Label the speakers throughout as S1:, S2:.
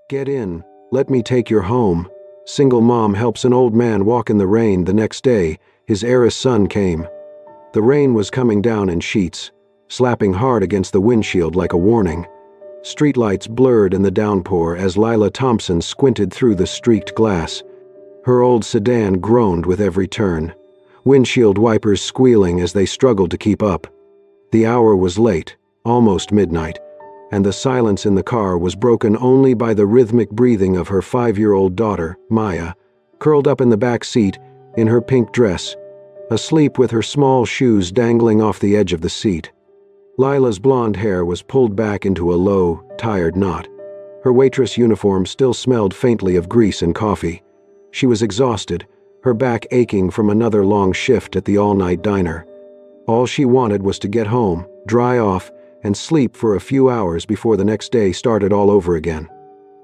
S1: Get in. Let me take you home. Single mom helps an old man walk in the rain. The next day, his heiress son came. The rain was coming down in sheets, slapping hard against the windshield like a warning. Streetlights blurred in the downpour as Lila Thompson squinted through the streaked glass. Her old sedan groaned with every turn, windshield wipers squealing as they struggled to keep up. The hour was late, almost midnight, and the silence in the car was broken only by the rhythmic breathing of her 5-year-old daughter, Maya, curled up in the back seat in her pink dress, asleep with her small shoes dangling off the edge of the seat. Lila's blonde hair was pulled back into a low, tired knot. Her waitress uniform still smelled faintly of grease and coffee. She was exhausted, her back aching from another long shift at the all-night diner. All she wanted was to get home, dry off, and sleep for a few hours before the next day started all over again.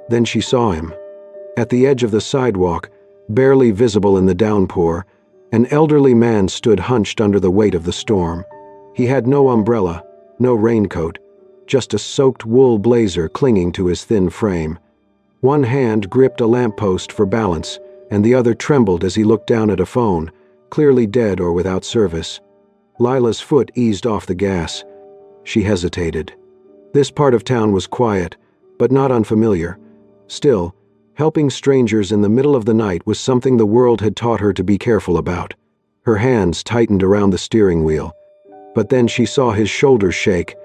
S1: Then she saw him. At the edge of the sidewalk, barely visible in the downpour, an elderly man stood hunched under the weight of the storm. He had no umbrella, no raincoat, just a soaked wool blazer clinging to his thin frame. One hand gripped a lamppost for balance, and the other trembled as he looked down at a phone, clearly dead or without service. Lila's foot eased off the gas. She hesitated. This part of town was quiet, but not unfamiliar. Still, helping strangers in the middle of the night was something the world had taught her to be careful about. Her hands tightened around the steering wheel. But then she saw his shoulders shake,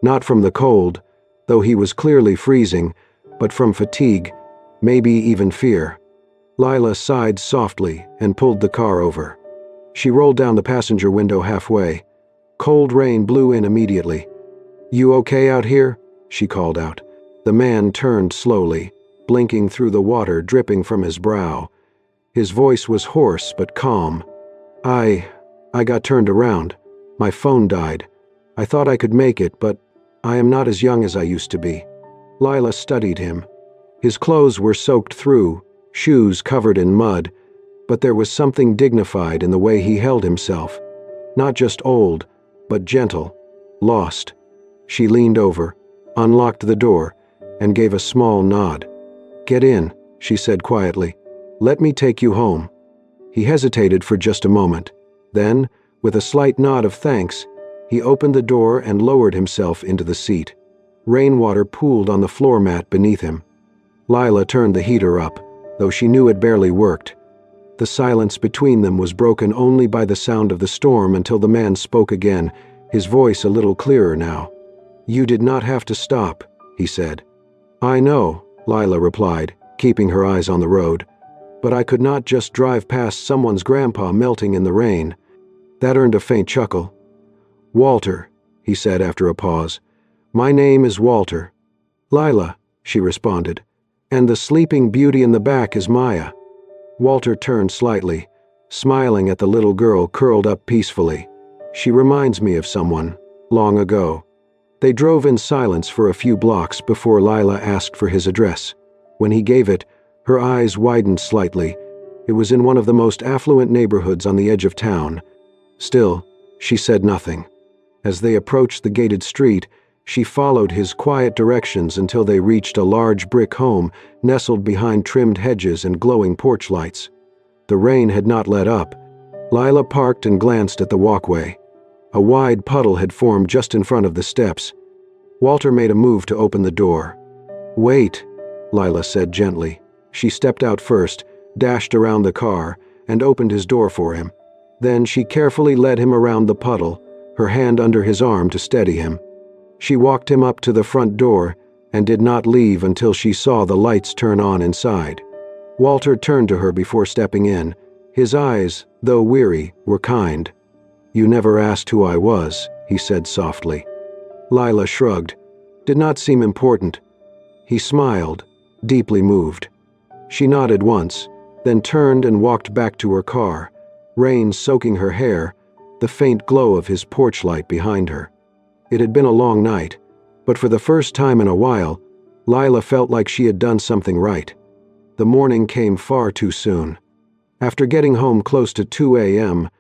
S1: not from the cold, though he was clearly freezing, but from fatigue, maybe even fear. Lila sighed softly and pulled the car over. She rolled down the passenger window halfway. Cold rain blew in immediately. "You okay out here?" she called out. The man turned slowly, blinking through the water dripping from his brow. His voice was hoarse but calm. I got turned around. My phone died. I thought I could make it, but I am not as young as I used to be." Lila studied him. His clothes were soaked through, shoes covered in mud, but there was something dignified in the way he held himself. Not just old, but gentle, lost. She leaned over, unlocked the door, and gave a small nod. "Get in," she said quietly. "Let me take you home." He hesitated for just a moment. Then, with a slight nod of thanks, he opened the door and lowered himself into the seat. Rainwater pooled on the floor mat beneath him. Lila turned the heater up, though she knew it barely worked. The silence between them was broken only by the sound of the storm until the man spoke again, his voice a little clearer now. "You did not have to stop," he said. "I know," Lila replied, keeping her eyes on the road. "But I could not just drive past someone's grandpa melting in the rain." That earned a faint chuckle. "Walter," he said after a pause. "My name is Walter." "Lila," she responded. "And the sleeping beauty in the back is Maya." Walter turned slightly, smiling at the little girl curled up peacefully. "She reminds me of someone, long ago." They drove in silence for a few blocks before Lila asked for his address. When he gave it, her eyes widened slightly. It was in one of the most affluent neighborhoods on the edge of town. Still, she said nothing. As they approached the gated street, she followed his quiet directions until they reached a large brick home nestled behind trimmed hedges and glowing porch lights. The rain had not let up. Lila parked and glanced at the walkway. A wide puddle had formed just in front of the steps. Walter made a move to open the door. "Wait," Lila said gently. She stepped out first, dashed around the car, and opened his door for him. Then she carefully led him around the puddle, her hand under his arm to steady him. She walked him up to the front door and did not leave until she saw the lights turn on inside. Walter turned to her before stepping in. His eyes, though weary, were kind. "You never asked who I was," he said softly. Lila shrugged. Did not seem important. He smiled, deeply moved. She nodded once, then turned and walked back to her car, rain soaking her hair, the faint glow of his porch light behind her. It had been a long night, but for the first time in a while, Lila felt like she had done something right. The morning came far too soon. After getting home close to 2 a.m.,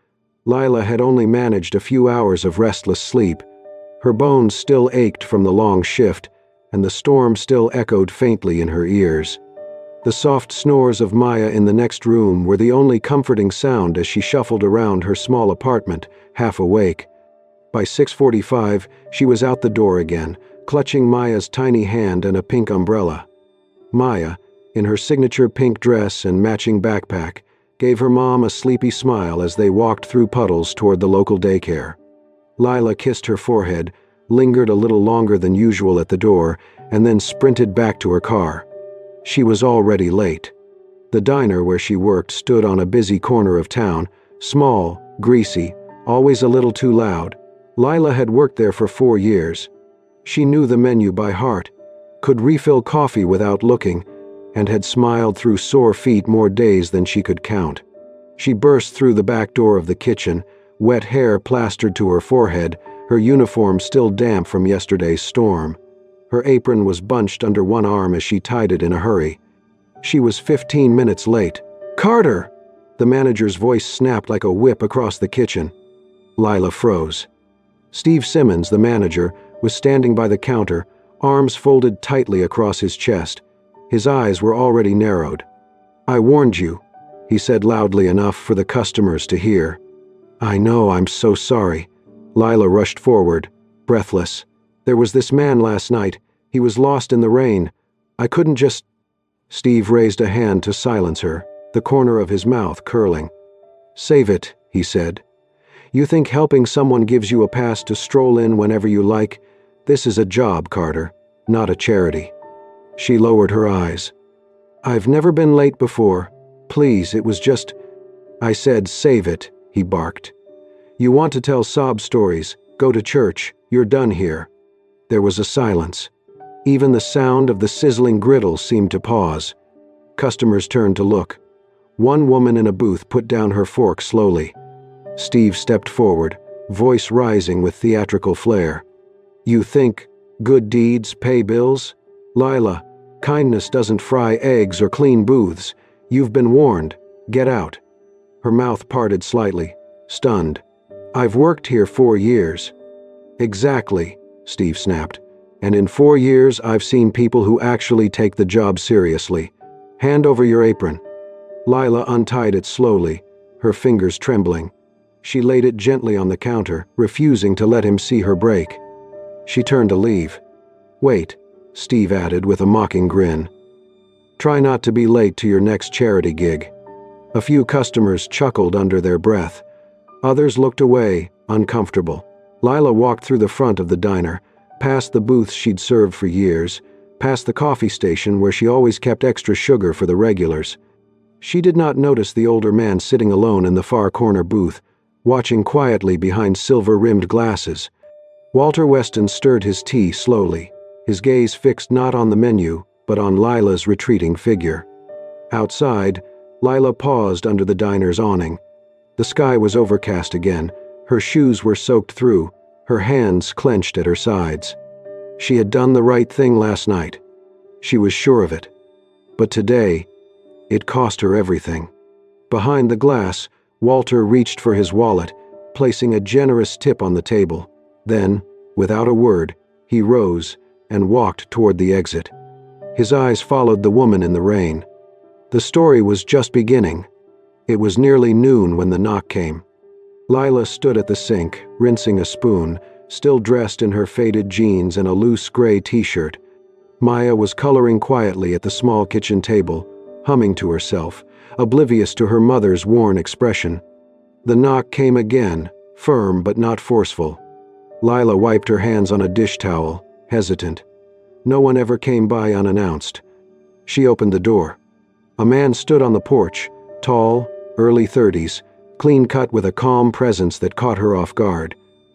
S1: Lila had only managed a few hours of restless sleep. Her bones still ached from the long shift, and the storm still echoed faintly in her ears. The soft snores of Maya in the next room were the only comforting sound as she shuffled around her small apartment, half awake. By 6:45, she was out the door again, clutching Maya's tiny hand and a pink umbrella. Maya, in her signature pink dress and matching backpack, gave her mom a sleepy smile as they walked through puddles toward the local daycare. Lila kissed her forehead, lingered a little longer than usual at the door, and then sprinted back to her car. She was already late. The diner where she worked stood on a busy corner of town, small, greasy, always a little too loud. Lila had worked there for 4 years. She knew the menu by heart, could refill coffee without looking, and had smiled through sore feet more days than she could count. She burst through the back door of the kitchen, wet hair plastered to her forehead, her uniform still damp from yesterday's storm. Her apron was bunched under one arm as she tied it in a hurry. She was 15 minutes late. "Carter!" The manager's voice snapped like a whip across the kitchen. Lila froze. Steve Simmons, the manager, was standing by the counter, arms folded tightly across his chest. His eyes were already narrowed. "I warned you," he said loudly enough for the customers to hear. "I know, I'm so sorry." Lila rushed forward, breathless. "There was this man last night. He was lost in the rain. I couldn't just—" Steve raised a hand to silence her, the corner of his mouth curling. "Save it," he said. "You think helping someone gives you a pass to stroll in whenever you like? This is a job, Carter, not a charity." She lowered her eyes. "I've never been late before. Please, it was just—" "I said save it," he barked. "You want to tell sob stories, go to church, you're done here." There was a silence. Even the sound of the sizzling griddle seemed to pause. Customers turned to look. One woman in a booth put down her fork slowly. Steve stepped forward, voice rising with theatrical flair. "You think good deeds pay bills? Lila, kindness doesn't fry eggs or clean booths. You've been warned. Get out." Her mouth parted slightly, stunned. "I've worked here 4 years." "Exactly," Steve snapped. "And in 4 years I've seen people who actually take the job seriously. Hand over your apron." Lila untied it slowly, her fingers trembling. She laid it gently on the counter, refusing to let him see her break. She turned to leave. "Wait," Steve added with a mocking grin. "Try not to be late to your next charity gig." A few customers chuckled under their breath. Others looked away, uncomfortable. Lila walked through the front of the diner, past the booths she'd served for years, past the coffee station where she always kept extra sugar for the regulars. She did not notice the older man sitting alone in the far corner booth, watching quietly behind silver-rimmed glasses. Walter Weston stirred his tea slowly, his gaze fixed not on the menu, but on Lila's retreating figure. Outside, Lila paused under the diner's awning. The sky was overcast again, her shoes were soaked through, her hands clenched at her sides. She had done the right thing last night. She was sure of it. But today, it cost her everything. Behind the glass, Walter reached for his wallet, placing a generous tip on the table. Then, without a word, he rose and walked toward the exit. His eyes followed the woman in the rain. The story was just beginning. It was nearly noon when the knock came. Lila stood at the sink, rinsing a spoon, still dressed in her faded jeans and a loose gray t-shirt. Maya was coloring quietly at the small kitchen table, humming to herself, oblivious to her mother's worn expression. The knock came again, firm but not forceful. Lila wiped her hands on a dish towel, hesitant. No one ever came by unannounced. She opened the door. A man stood on the porch, tall, early 30s, clean-cut with a calm presence that caught her off guard.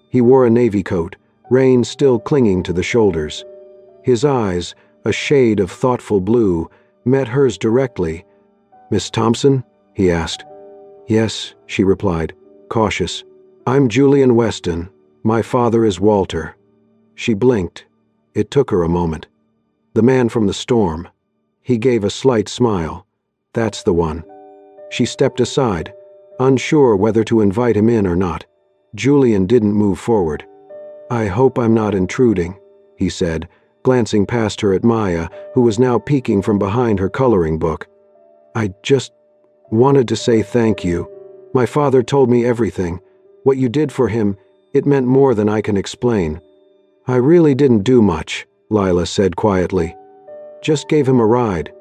S1: He wore a navy coat, rain still clinging to the shoulders. His eyes, a shade of thoughtful blue, met hers directly. "Miss Thompson?" he asked. "Yes," she replied, cautious. "I'm Julian Weston. My father is Walter." She blinked. It took her a moment. "The man from the storm." He gave a slight smile. "That's the one." She stepped aside, unsure whether to invite him in or not. Julian didn't move forward. "I hope I'm not intruding," he said, glancing past her at Maya, who was now peeking from behind her coloring book. "I just wanted to say thank you. My father told me everything. What you did for him, it meant more than I can explain." "I really didn't do much," Lila said quietly. "Just gave him a ride."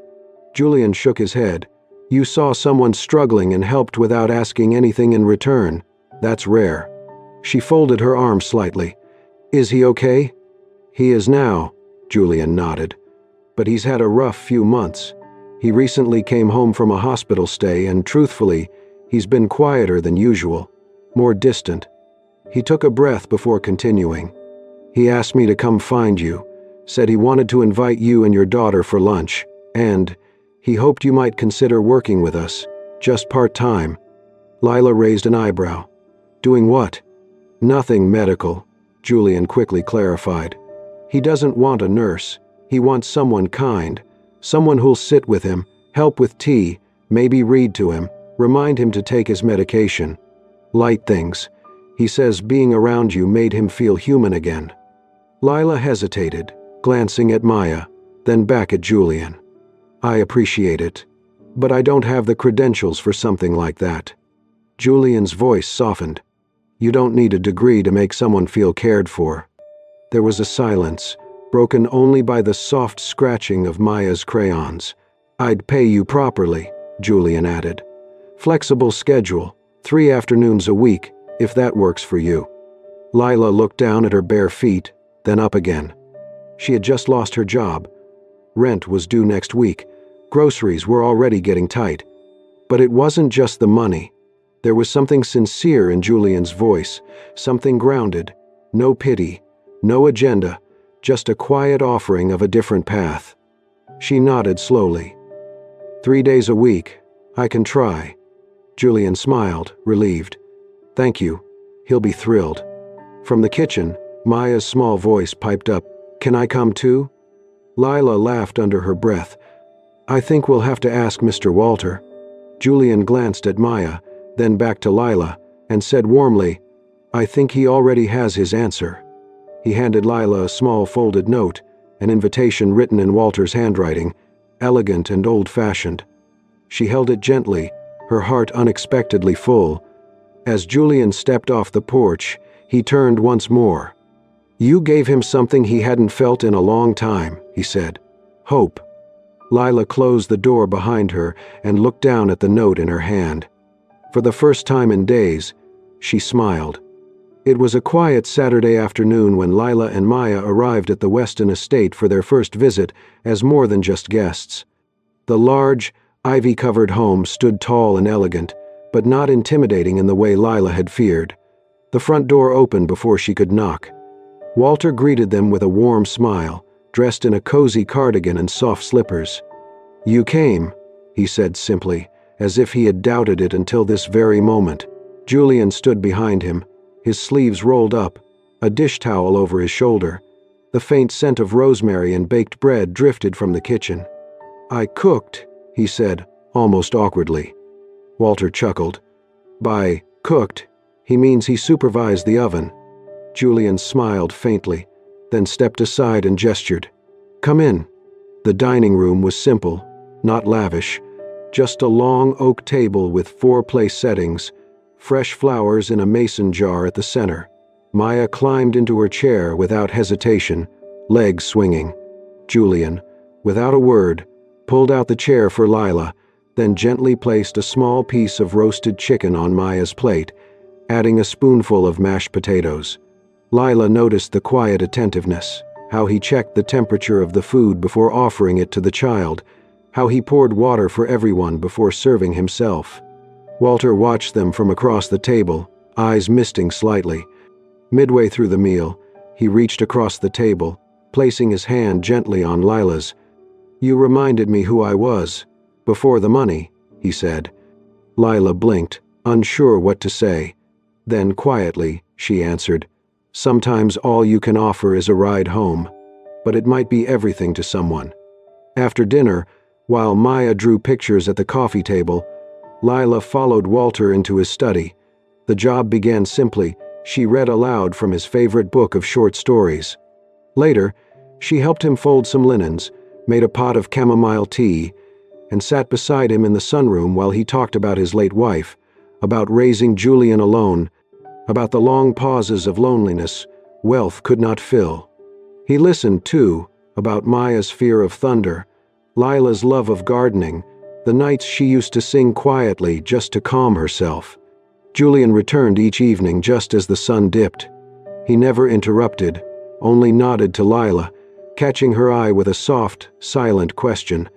S1: Julian shook his head. "You saw someone struggling and helped without asking anything in return. That's rare." She folded her arms slightly. "Is he okay?" "He is now," Julian nodded. "But he's had a rough few months. He recently came home from a hospital stay and, truthfully, he's been quieter than usual, more distant." He took a breath before continuing. "He asked me to come find you, said he wanted to invite you and your daughter for lunch, and he hoped you might consider working with us, just part-time." Lila raised an eyebrow. "Doing what?" "Nothing medical," Julian quickly clarified. "He doesn't want a nurse. He wants someone kind, someone who'll sit with him, help with tea, maybe read to him, remind him to take his medication. Light things. He says being around you made him feel human again." Lila hesitated, glancing at Maya, then back at Julian. "I appreciate it, but I don't have the credentials for something like that." Julian's voice softened. "You don't need a degree to make someone feel cared for." There was a silence, broken only by the soft scratching of Maya's crayons. "I'd pay you properly," Julian added. "Flexible schedule, 3 afternoons a week, if that works for you." Lila looked down at her bare feet, then up again. She had just lost her job. Rent was due next week. Groceries were already getting tight. But it wasn't just the money. There was something sincere in Julian's voice, something grounded. No pity, no agenda, just a quiet offering of a different path. She nodded slowly. 3 days a week. I can try." Julian smiled, relieved. "Thank you. He'll be thrilled." From the kitchen, Maya's small voice piped up, "Can I come too?" Lila laughed under her breath. "I think we'll have to ask Mr. Walter." Julian glanced at Maya, then back to Lila, and said warmly, "I think he already has his answer." He handed Lila a small folded note, an invitation written in Walter's handwriting, elegant and old-fashioned. She held it gently, her heart unexpectedly full. As Julian stepped off the porch, he turned once more. "You gave him something he hadn't felt in a long time," he said. "Hope." Lila closed the door behind her and looked down at the note in her hand. For the first time in days, she smiled. It was a quiet Saturday afternoon when Lila and Maya arrived at the Weston estate for their first visit as more than just guests. The large, ivy-covered home stood tall and elegant, but not intimidating in the way Lila had feared. The front door opened before she could knock. Walter greeted them with a warm smile, dressed in a cozy cardigan and soft slippers. "You came," he said simply, as if he had doubted it until this very moment. Julian stood behind him, his sleeves rolled up, a dish towel over his shoulder. The faint scent of rosemary and baked bread drifted from the kitchen. "I cooked," he said, almost awkwardly. Walter chuckled. "By cooked, he means he supervised the oven." Julian smiled faintly, then stepped aside and gestured. "Come in." The dining room was simple, not lavish, just a long oak table with 4 place settings, fresh flowers in a mason jar at the center. Maya climbed into her chair without hesitation, legs swinging. Julian, without a word, pulled out the chair for Lila, then gently placed a small piece of roasted chicken on Maya's plate, adding a spoonful of mashed potatoes. Lila noticed the quiet attentiveness, how he checked the temperature of the food before offering it to the child, how he poured water for everyone before serving himself. Walter watched them from across the table, eyes misting slightly. Midway through the meal, he reached across the table, placing his hand gently on Lila's. "You reminded me who I was, before the money," he said. Lila blinked, unsure what to say. Then quietly, she answered, "Sometimes all you can offer is a ride home, but it might be everything to someone." After dinner, while Maya drew pictures at the coffee table, Lila followed Walter into his study. The job began simply. She read aloud from his favorite book of short stories. Later, She helped him fold some linens, made a pot of chamomile tea, and sat beside him in the sunroom while he talked about his late wife, about raising Julian alone, about the long pauses of loneliness wealth could not fill. He listened, too, about Maya's fear of thunder, Lila's love of gardening, the nights she used to sing quietly just to calm herself. Julian returned each evening just as the sun dipped. He never interrupted, only nodded to Lila, catching her eye with a soft, silent question.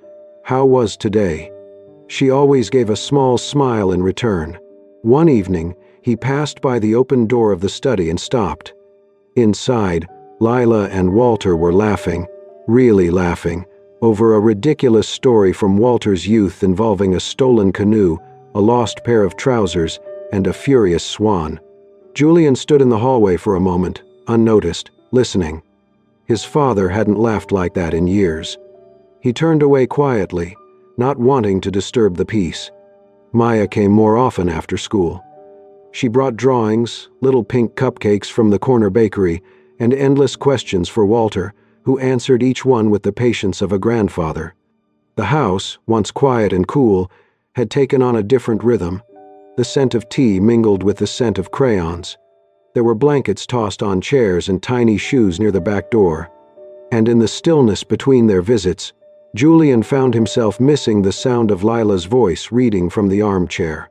S1: How was today? She always gave a small smile in return. One evening, he passed by the open door of the study and stopped. Inside, Lila and Walter were laughing, really laughing, over a ridiculous story from Walter's youth involving a stolen canoe, a lost pair of trousers, and a furious swan. Julian stood in the hallway for a moment, unnoticed, listening. His father hadn't laughed like that in years. He turned away quietly, not wanting to disturb the peace. Maya came more often after school. She brought drawings, little pink cupcakes from the corner bakery, and endless questions for Walter, who answered each one with the patience of a grandfather. The house, once quiet and cool, had taken on a different rhythm. The scent of tea mingled with the scent of crayons. There were blankets tossed on chairs and tiny shoes near the back door. And in the stillness between their visits, Julian found himself missing the sound of Lila's voice reading from the armchair.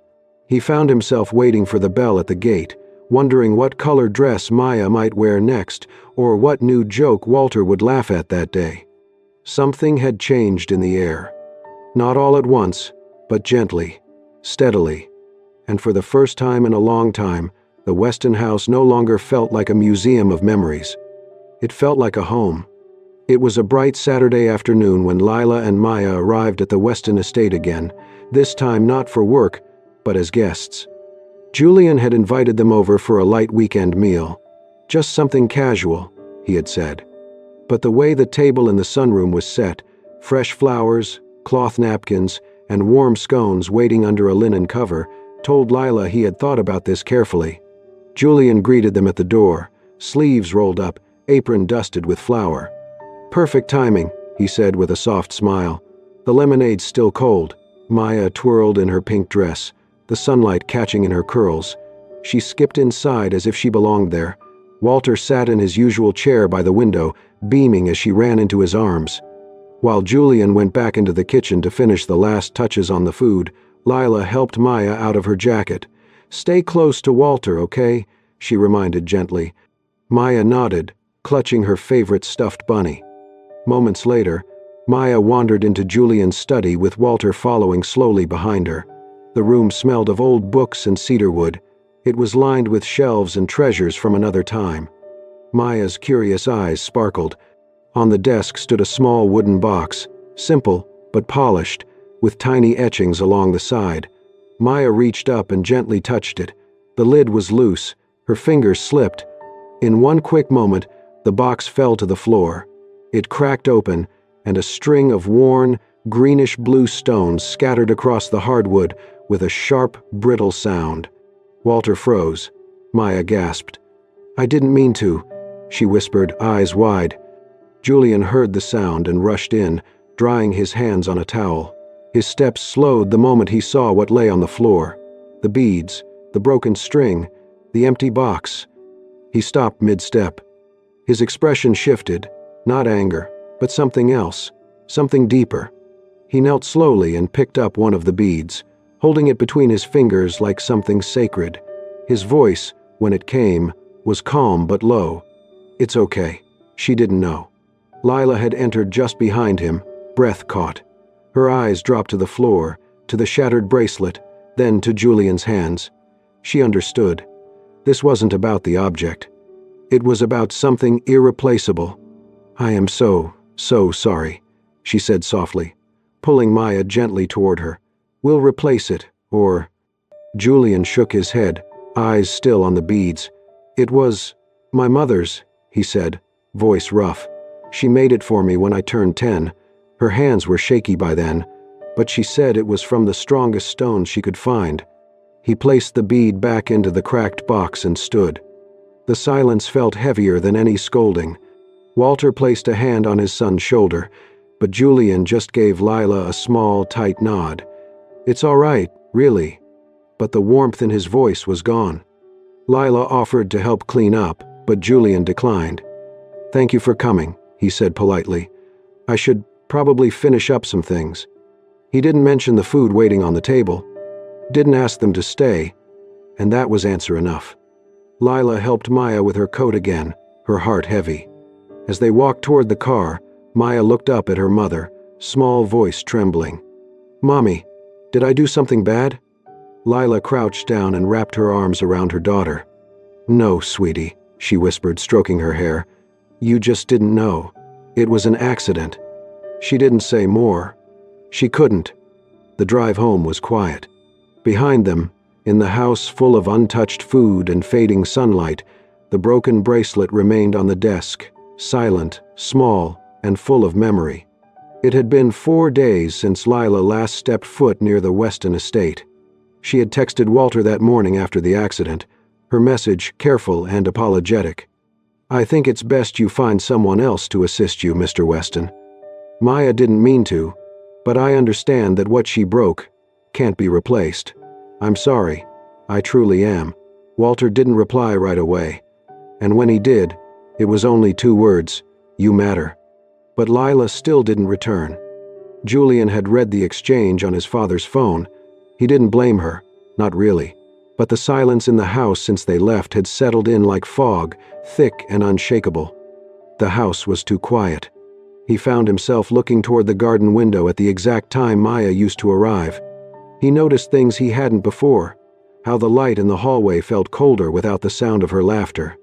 S1: He found himself waiting for the bell at the gate, wondering what color dress Maya might wear next, or what new joke Walter would laugh at that day. Something had changed in the air. Not all at once, but gently, steadily. And for the first time in a long time, the Weston house no longer felt like a museum of memories. It felt like a home. It was a bright Saturday afternoon when Lila and Maya arrived at the Weston estate again, this time not for work, but as guests. Julian had invited them over for a light weekend meal. Just something casual, he had said. But the way the table in the sunroom was set, fresh flowers, cloth napkins, and warm scones waiting under a linen cover, told Lila he had thought about this carefully. Julian greeted them at the door, sleeves rolled up, apron dusted with flour. Perfect timing, he said with a soft smile. The lemonade's still cold. Maya twirled in her pink dress, the sunlight catching in her curls. She skipped inside as if she belonged there. Walter sat in his usual chair by the window, beaming as she ran into his arms. While Julian went back into the kitchen to finish the last touches on the food, Lila helped Maya out of her jacket. "Stay close to Walter, okay?" she reminded gently. Maya nodded, clutching her favorite stuffed bunny. Moments later, Maya wandered into Julian's study with Walter following slowly behind her. The room smelled of old books and cedarwood. It was lined with shelves and treasures from another time. Maya's curious eyes sparkled. On the desk stood a small wooden box, simple but polished, with tiny etchings along the side. Maya reached up and gently touched it. The lid was loose. Her fingers slipped. In one quick moment, the box fell to the floor. It cracked open, and a string of worn, greenish-blue stones scattered across the hardwood with a sharp, brittle sound. Walter froze. Maya gasped. "I didn't mean to," she whispered, eyes wide. Julian heard the sound and rushed in, drying his hands on a towel. His steps slowed the moment he saw what lay on the floor. The beads, the broken string, the empty box. He stopped mid-step. His expression shifted, not anger, but something else, something deeper. He knelt slowly and picked up one of the beads, holding it between his fingers like something sacred. His voice, when it came, was calm but low. "It's okay." She didn't know. Lila had entered just behind him, breath caught. Her eyes dropped to the floor, to the shattered bracelet, then to Julian's hands. She understood. This wasn't about the object. It was about something irreplaceable. "I am so sorry," she said softly, pulling Maya gently toward her. "We'll replace it, or—" Julian shook his head, eyes still on the beads. "It was my mother's," he said, voice rough. "She made it for me when I turned 10. Her hands were shaky by then, but she said it was from the strongest stones she could find." He placed the bead back into the cracked box and stood. The silence felt heavier than any scolding. Walter placed a hand on his son's shoulder, but Julian just gave Lila a small, tight nod. "It's all right, really." But the warmth in his voice was gone. Lila offered to help clean up, but Julian declined. "Thank you for coming," he said politely. "I should probably finish up some things." He didn't mention the food waiting on the table, didn't ask them to stay, and that was answer enough. Lila helped Maya with her coat again, her heart heavy. As they walked toward the car, Maya looked up at her mother, small voice trembling. "Mommy, did I do something bad?" Lila crouched down and wrapped her arms around her daughter. "No, sweetie," she whispered, stroking her hair. "You just didn't know. It was an accident." She didn't say more. She couldn't. The drive home was quiet. Behind them, in the house full of untouched food and fading sunlight, the broken bracelet remained on the desk, silent, small, and full of memory. It had been 4 days since Lila last stepped foot near the Weston estate. She had texted Walter that morning after the accident, her message careful and apologetic. "I think it's best you find someone else to assist you, Mr. Weston. Maya didn't mean to, but I understand that what she broke can't be replaced. I'm sorry. I truly am." Walter didn't reply right away, and when he did, it was only 2 words, "You matter." But Lila still didn't return. Julian had read the exchange on his father's phone. He didn't blame her, not really. But the silence in the house since they left had settled in like fog, thick and unshakable. The house was too quiet. He found himself looking toward the garden window at the exact time Maya used to arrive. He noticed things he hadn't before, how the light in the hallway felt colder without the sound of her laughter,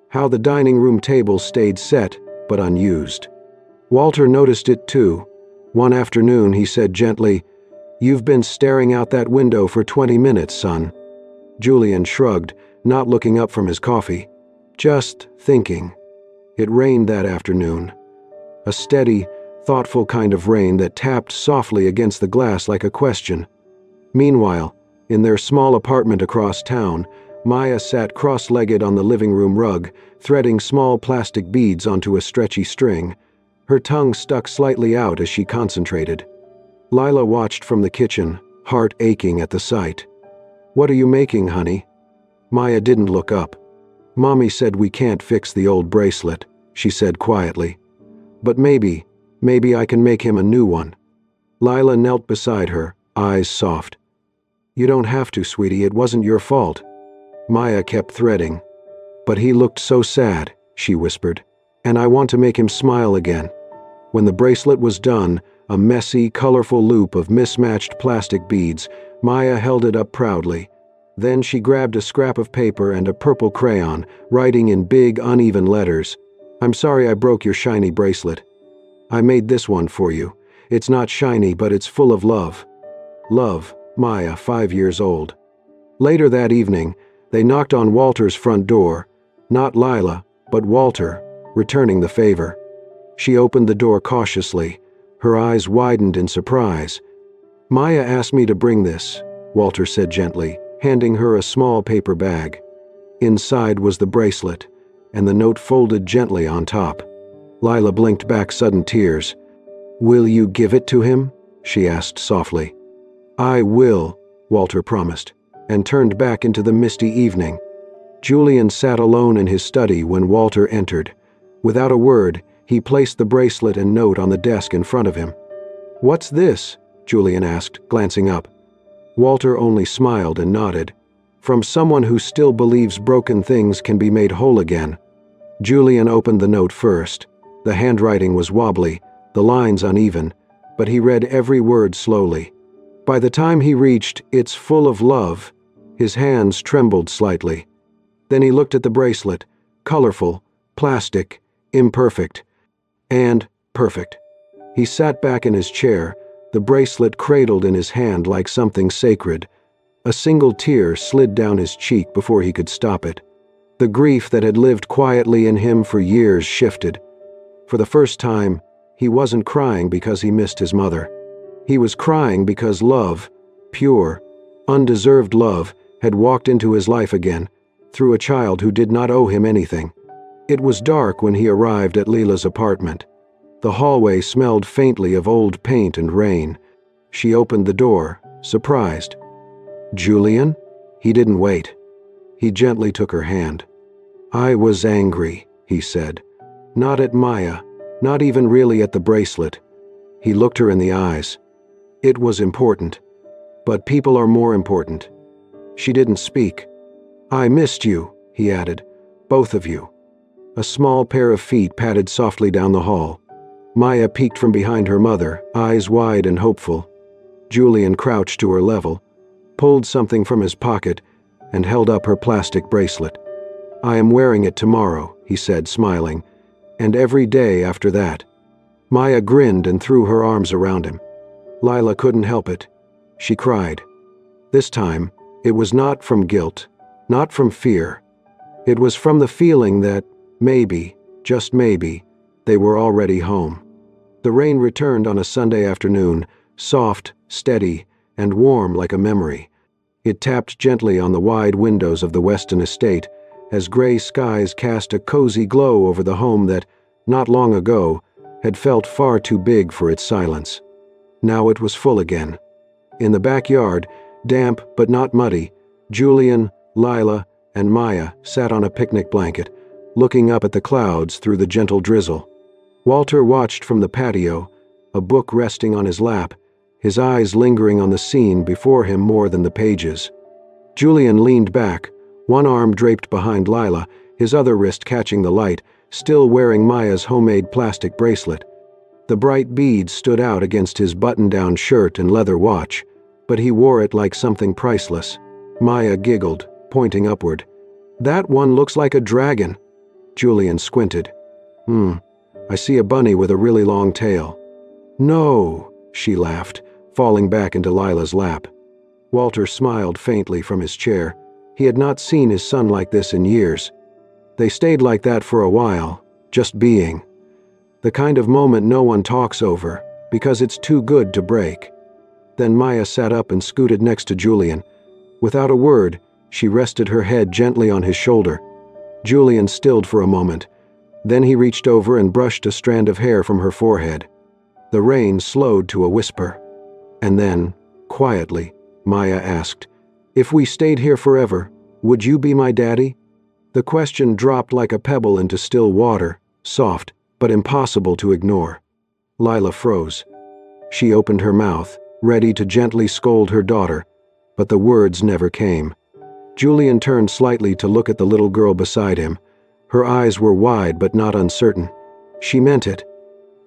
S1: how the dining room table stayed set but unused. Walter noticed it too. One afternoon he said gently, "You've been staring out that window for 20 minutes, son." Julian shrugged, not looking up from his coffee. Just thinking. It rained that afternoon. A steady, thoughtful kind of rain that tapped softly against the glass like a question. Meanwhile, in their small apartment across town, Maya sat cross-legged on the living room rug, threading small plastic beads onto a stretchy string. Her tongue stuck slightly out as she concentrated. Lila watched from the kitchen, heart aching at the sight. "What are you making, honey?" Maya didn't look up. "Mommy said we can't fix the old bracelet," she said quietly. "But maybe I can make him a new one." Lila knelt beside her, eyes soft. "You don't have to, sweetie, it wasn't your fault." Maya kept threading. "But he looked so sad," she whispered, "and I want to make him smile again." When the bracelet was done, a messy, colorful loop of mismatched plastic beads, Maya held it up proudly. Then she grabbed a scrap of paper and a purple crayon, writing in big, uneven letters, "I'm sorry I broke your shiny bracelet. I made this one for you. It's not shiny, but it's full of love. Love, Maya, 5 years old." Later that evening, they knocked on Walter's front door. Not Lila, but Walter, returning the favor. She opened the door cautiously. Her eyes widened in surprise. "Maya asked me to bring this," Walter said gently, handing her a small paper bag. Inside was the bracelet, and the note folded gently on top. Lila blinked back sudden tears. "Will you give it to him?" she asked softly. "I will," Walter promised, and turned back into the misty evening. Julian sat alone in his study when Walter entered. Without a word, he placed the bracelet and note on the desk in front of him. "What's this?" Julian asked, glancing up. Walter only smiled and nodded. "From someone who still believes broken things can be made whole again." Julian opened the note first. The handwriting was wobbly, the lines uneven, but he read every word slowly. By the time he reached "It's full of love," his hands trembled slightly. Then he looked at the bracelet, colorful, plastic, imperfect, and perfect. He sat back in his chair, the bracelet cradled in his hand like something sacred. A single tear slid down his cheek before he could stop it. The grief that had lived quietly in him for years shifted. For the first time, he wasn't crying because he missed his mother. He was crying because love, pure, undeserved love, had walked into his life again, through a child who did not owe him anything. It was dark when he arrived at Leela's apartment. The hallway smelled faintly of old paint and rain. She opened the door, surprised. "Julian?" He didn't wait. He gently took her hand. "I was angry," he said. "Not at Maya, not even really at the bracelet." He looked her in the eyes. "It was important. But people are more important." She didn't speak. "I missed you," he added. "Both of you." A small pair of feet padded softly down the hall. Maya peeked from behind her mother, eyes wide and hopeful. Julian crouched to her level, pulled something from his pocket, and held up her plastic bracelet. "I am wearing it tomorrow," he said, smiling, "and every day after that." Maya grinned and threw her arms around him. Lila couldn't help it. She cried. This time, it was not from guilt, not from fear. It was from the feeling that maybe, just maybe, they were already home. The rain returned on a Sunday afternoon, soft, steady, and warm like a memory. It tapped gently on the wide windows of the Weston estate as gray skies cast a cozy glow over the home that, not long ago, had felt far too big for its silence. Now it was full again. In the backyard, damp but not muddy, Julian, Lila, and Maya sat on a picnic blanket, looking up at the clouds through the gentle drizzle. Walter watched from the patio, a book resting on his lap, his eyes lingering on the scene before him more than the pages. Julian leaned back, one arm draped behind Lila, his other wrist catching the light, still wearing Maya's homemade plastic bracelet. The bright beads stood out against his button-down shirt and leather watch, but he wore it like something priceless. Maya giggled, pointing upward. "That one looks like a dragon." Julian squinted. I see a bunny with a really long tail." "No," she laughed, falling back into Lila's lap. Walter smiled faintly from his chair. He had not seen his son like this in years. They stayed like that for a while, just being. The kind of moment no one talks over, because it's too good to break. Then Maya sat up and scooted next to Julian. Without a word, she rested her head gently on his shoulder. Julian stilled for a moment. Then he reached over and brushed a strand of hair from her forehead. The rain slowed to a whisper. And then, quietly, Maya asked, "If we stayed here forever, would you be my daddy?" The question dropped like a pebble into still water, soft, but impossible to ignore. Lila froze. She opened her mouth, ready to gently scold her daughter, but the words never came. Julian turned slightly to look at the little girl beside him. Her eyes were wide but not uncertain. She meant it.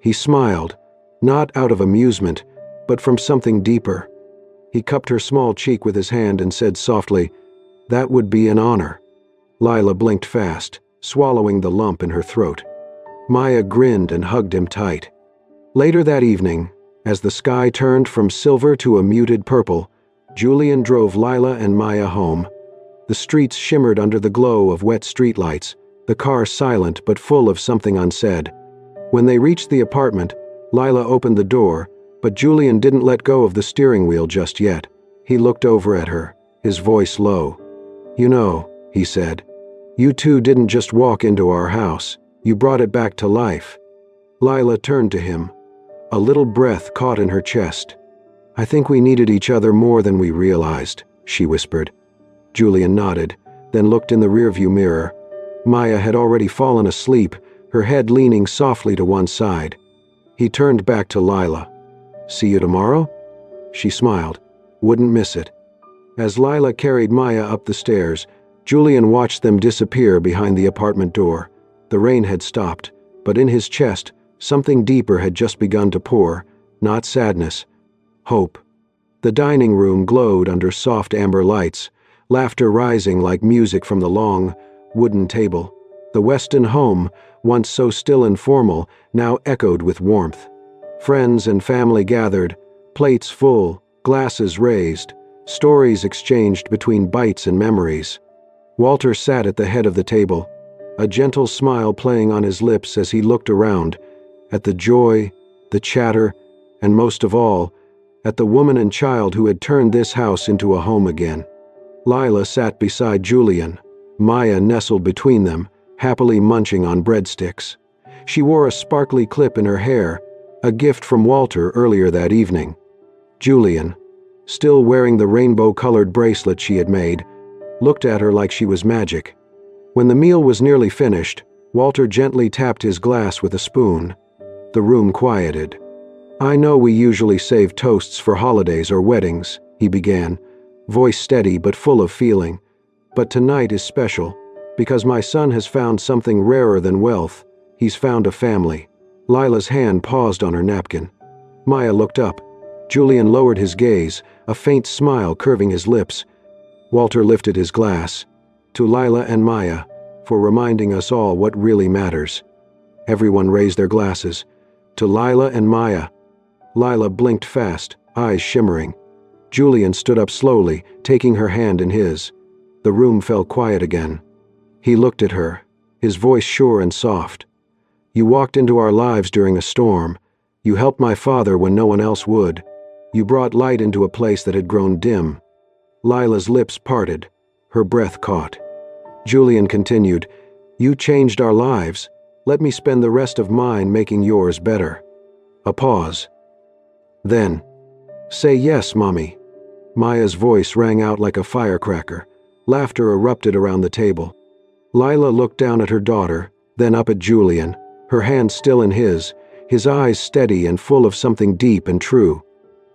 S1: He smiled, not out of amusement, but from something deeper. He cupped her small cheek with his hand and said softly, "That would be an honor." Lila blinked fast, swallowing the lump in her throat. Maya grinned and hugged him tight. Later that evening, as the sky turned from silver to a muted purple, Julian drove Lila and Maya home. The streets shimmered under the glow of wet streetlights, the car silent but full of something unsaid. When they reached the apartment, Lila opened the door, but Julian didn't let go of the steering wheel just yet. He looked over at her, his voice low. "You know," he said, "you two didn't just walk into our house. You brought it back to life." Lila turned to him. A little breath caught in her chest. "I think we needed each other more than we realized," she whispered. Julian nodded, then looked in the rearview mirror. Maya had already fallen asleep, her head leaning softly to one side. He turned back to Lila. "See you tomorrow?" She smiled. "Wouldn't miss it." As Lila carried Maya up the stairs, Julian watched them disappear behind the apartment door. The rain had stopped, but in his chest, something deeper had just begun to pour, not sadness, hope. The dining room glowed under soft amber lights, laughter rising like music from the long, wooden table. The Weston home, once so still and formal, now echoed with warmth. Friends and family gathered, plates full, glasses raised, stories exchanged between bites and memories. Walter sat at the head of the table, a gentle smile playing on his lips as he looked around, at the joy, the chatter, and most of all, at the woman and child who had turned this house into a home again. Lila sat beside Julian, Maya nestled between them, happily munching on breadsticks. She wore a sparkly clip in her hair, a gift from Walter earlier that evening. Julian, still wearing the rainbow-colored bracelet she had made, looked at her like she was magic. When the meal was nearly finished, Walter gently tapped his glass with a spoon. The room quieted. "I know we usually save toasts for holidays or weddings," he began, voice steady but full of feeling. "But tonight is special, because my son has found something rarer than wealth. He's found a family." Lila's hand paused on her napkin. Maya looked up. Julian lowered his gaze, a faint smile curving his lips. Walter lifted his glass. "To Lila and Maya, for reminding us all what really matters." Everyone raised their glasses. "To Lila and Maya." Lila blinked fast, eyes shimmering. Julian stood up slowly, taking her hand in his. The room fell quiet again. He looked at her, his voice sure and soft. "You walked into our lives during a storm. You helped my father when no one else would. You brought light into a place that had grown dim." Lila's lips parted, her breath caught. Julian continued, "You changed our lives. Let me spend the rest of mine making yours better." A pause. Then, "Say yes, Mommy." Maya's voice rang out like a firecracker. Laughter erupted around the table. Lila looked down at her daughter, then up at Julian, her hand still in his eyes steady and full of something deep and true.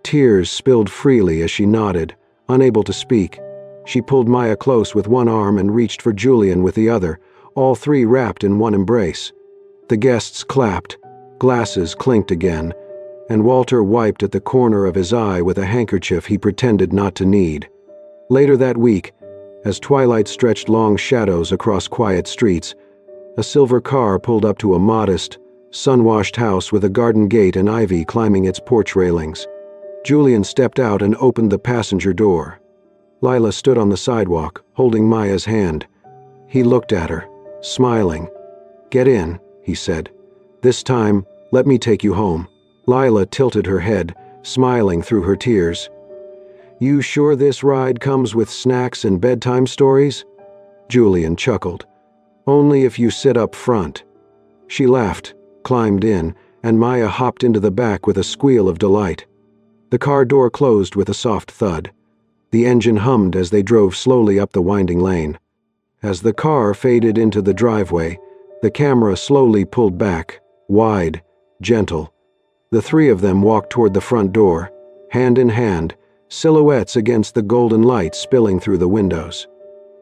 S1: Tears spilled freely as she nodded, unable to speak. She pulled Maya close with one arm and reached for Julian with the other, all three wrapped in one embrace. The guests clapped, glasses clinked again, and Walter wiped at the corner of his eye with a handkerchief he pretended not to need. Later that week, as twilight stretched long shadows across quiet streets, a silver car pulled up to a modest, sun-washed house with a garden gate and ivy climbing its porch railings. Julian stepped out and opened the passenger door. Lila stood on the sidewalk, holding Maya's hand. He looked at her, smiling. "Get in," he said. "This time, let me take you home." Lila tilted her head, smiling through her tears. "You sure this ride comes with snacks and bedtime stories?" Julian chuckled. "Only if you sit up front." She laughed, climbed in, and Maya hopped into the back with a squeal of delight. The car door closed with a soft thud. The engine hummed as they drove slowly up the winding lane. As the car faded into the driveway, the camera slowly pulled back, wide, gentle. The three of them walked toward the front door, hand in hand, silhouettes against the golden light spilling through the windows.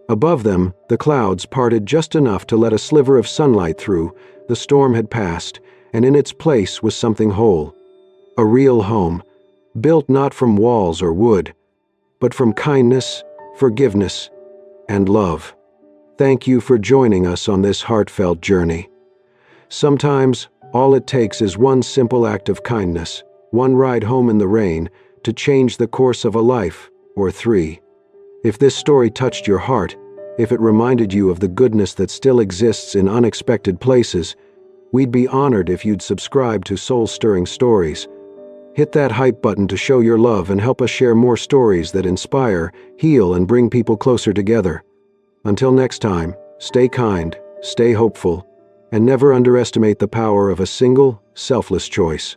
S1: Above them, the clouds parted just enough to let a sliver of sunlight through. The storm had passed, and in its place was something whole. A real home, built not from walls or wood, but from kindness, forgiveness, and love. Thank you for joining us on this heartfelt journey. Sometimes, all it takes is one simple act of kindness, one ride home in the rain, to change the course of a life, or three. If this story touched your heart, if it reminded you of the goodness that still exists in unexpected places, we'd be honored if you'd subscribe to Soul-Stirring Stories. Hit that hype button to show your love and help us share more stories that inspire, heal, and bring people closer together. Until next time, stay kind, stay hopeful, and never underestimate the power of a single, selfless choice.